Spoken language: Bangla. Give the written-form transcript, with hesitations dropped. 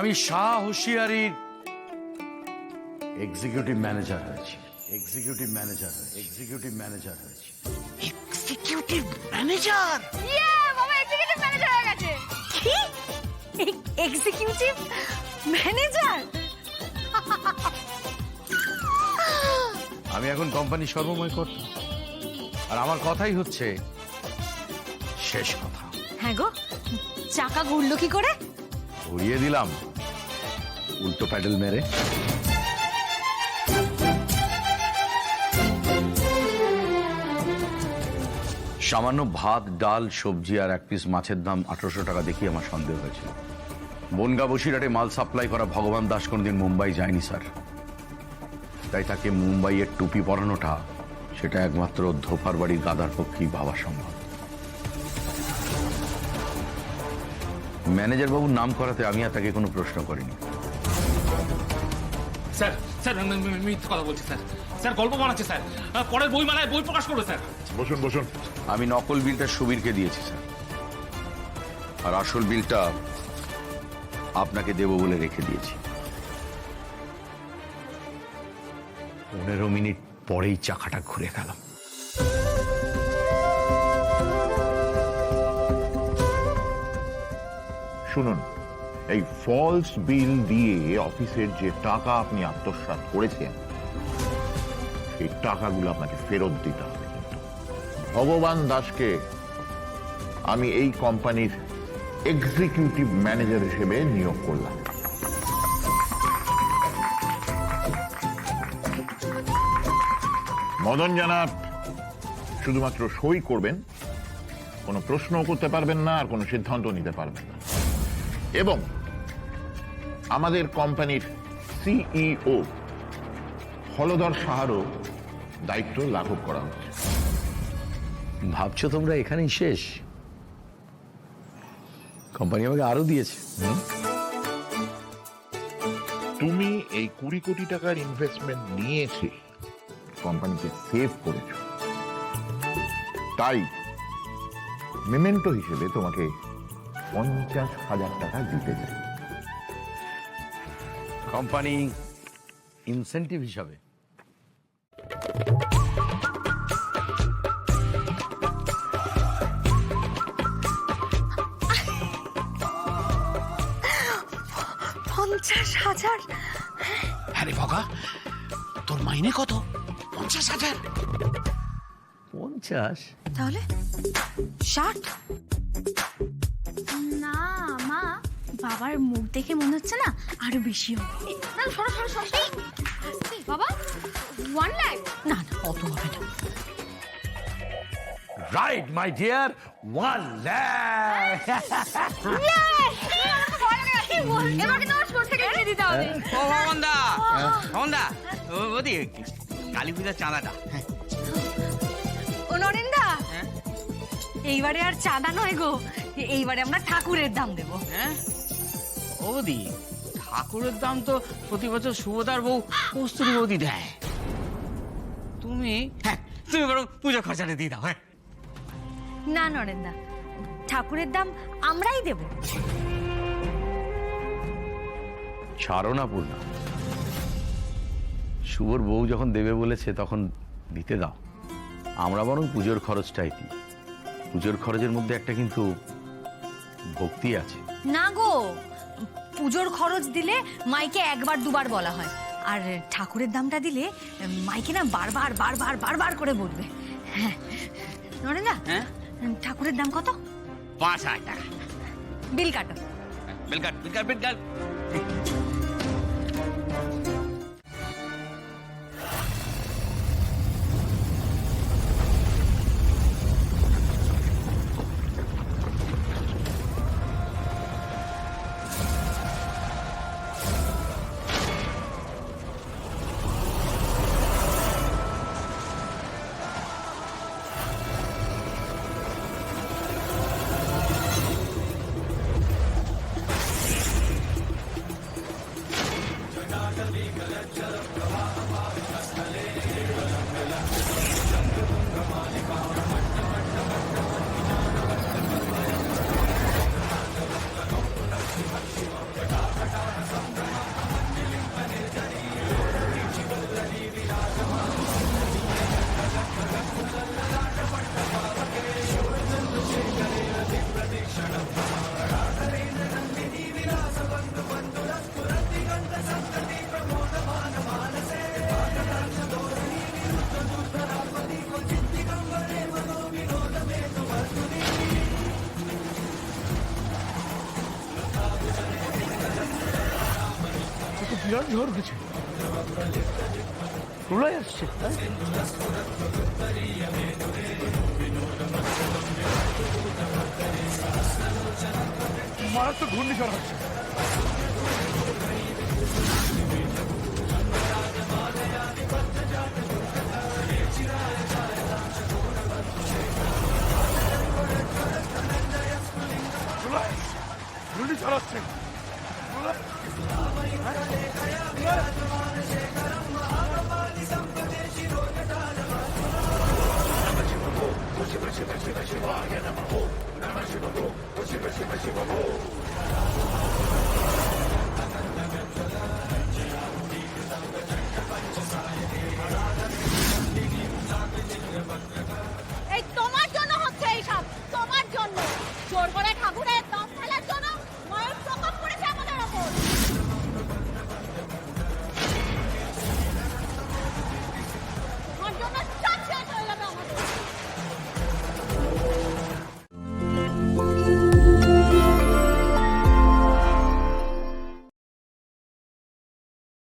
আমি শাহ হুঁশিয়ারির এক্সিকিউটিভ ম্যানেজার হয়েছি। এক্সিকিউটিভ ম্যানেজার হয়েছি। Executive manager? বাবা এক্সিকিউটিভ ম্যানেজার হয়ে গেছে। কি এক্সিকিউটিভ ম্যানেজার? আমি এখন কোম্পানির সর্বময় কর্তা, আর আমার কথাই হচ্ছে শেষ কথা। হ্যাঁ গো, চাকা ঘুরলো কি করে? ঘুরিয়ে দিলাম উল্টো প্যাডেল মেরে। সামান্য ভাত, ডাল, সবজি আর এক পিস মাছের দাম 1800 টাকা দেখি আমার সন্দেহ হয়েছিল। বনগা বসিরহাটে মাল সাপ্লাই করা ভগবান দাস কোনদিন মুম্বাই যায়নি স্যার, তাই তাকে মুম্বাইয়ের টুপি পরানোটা সেটা একমাত্র ধোপার বাড়ির গাদার পক্ষেই ভাবা সম্ভব। ম্যানেজার বাবুর নাম করাতে আমি আর তাকে কোনো প্রশ্ন করিনি। স্যার স্যার মিথ্যে কথা বলছি স্যার। স্যার গল্প বানাচ্ছে স্যার, পরের বইমেলায় বই প্রকাশ করবে স্যার। বসুন বসুন। আমি নকল বিলটা সুবীরকে দিয়েছি স্যার, আর আসল বিলটা আপনাকে দেব বলে রেখে দিয়েছি। 15 মিনিট পরেই চাকাটা ঘুরে গেল। শুনুন, এই ফলস বিল দিয়ে অফিসের যে টাকা আপনি আত্মসাৎ করেছেন সেই টাকাগুলো আপনাকে ফেরত দিতে হবে। ভগবান দাসকে আমি এই কোম্পানির এক্সিকিউটিভ ম্যানেজার হিসেবে নিয়োগ করলাম। মদন জানাব শুধুমাত্র সই করবেন, কোনো প্রশ্নও করতে পারবেন না আর কোনো সিদ্ধান্ত নিতে পারবেন না। এবং আমাদের কোম্পানির সিইও হলধর সাহারও দায়িত্ব লাঘব করা হচ্ছে। ভাবছো তোমরা এখানেই শেষ? কোম্পানি আমাকে আরো দিয়েছে। তুমি এই 20 কোটি টাকার ইনভেস্টমেন্ট নিয়েছে, কোম্পানিকে সেভ করেছো, তাই মেমেন্টো হিসেবে তোমাকে 50,000 টাকা দিতে চাই। কোম্পানি ইনসেন্টিভ হিসাবে? $50,000? হ্যাঁ রে ভগা, তোর মাইনে কত? 50,000? 50? তাহলে 60? না মা, বাবার মুখ দেখে মনে হচ্ছে না আরো বেশি হবে। না সরো সরো সরো। বাবা 1 লাখ? না না, অত হবে না। Right my dear, 1 lakh. এবার কিন্তু আমার স্পোর্ট থেকে এনে দিতে হবে। ও ভবনদা, ভবনদা, ওদি কালী পূজার চাঁদাটা। ও নরেন্দা, এইবারে আর চাঁদা নয় গো, এইবারে আমরা ঠাকুরের দাম দেব। হ্যাঁ ওদি, ঠাকুরের দাম তো প্রতি বছর সুভদার বউ কস্তুরী বৌদি দেয়। তুমি তুমি বরং পুজো খরচাটা দিয়ে দাও। হ্যাঁ না নরেন্দা, ঠাকুরের দাম আমরাই দেব। ছাড়ো না পূর্ণা, শুভর বউ যখন দেবে বলেছে তখন দিতে দাও। আমরা বরং পুজোর খরচটাই দিই। পুজোর খরচের মধ্যে একটা কিন্তু ভক্তি আছে। না গো, পুজোর খরচ দিলে মাইকে একবার দুবার বলা হয়, আর ঠাকুরের দামটা দিলে মাইকে না বারবার বারবার বারবার করে বলবে। হ্যাঁ নরেন্দা, হ্যাঁ ঠাকুরের দাম কত? 5,000 টাকা। বিল কাটো। বেলকাট বেলকাট বেলকাট। বিরাট ঝড় উঠেছে, প্রলয় আসছে। মারাত্মক ঘূর্ণিঝড় হচ্ছে। ঘূর্ণিঝড় আসছে। Shiva, Shiva, Shiva, Shiva, Shiva, Shiva, Shiva, Shiva, Shiva, Shiva,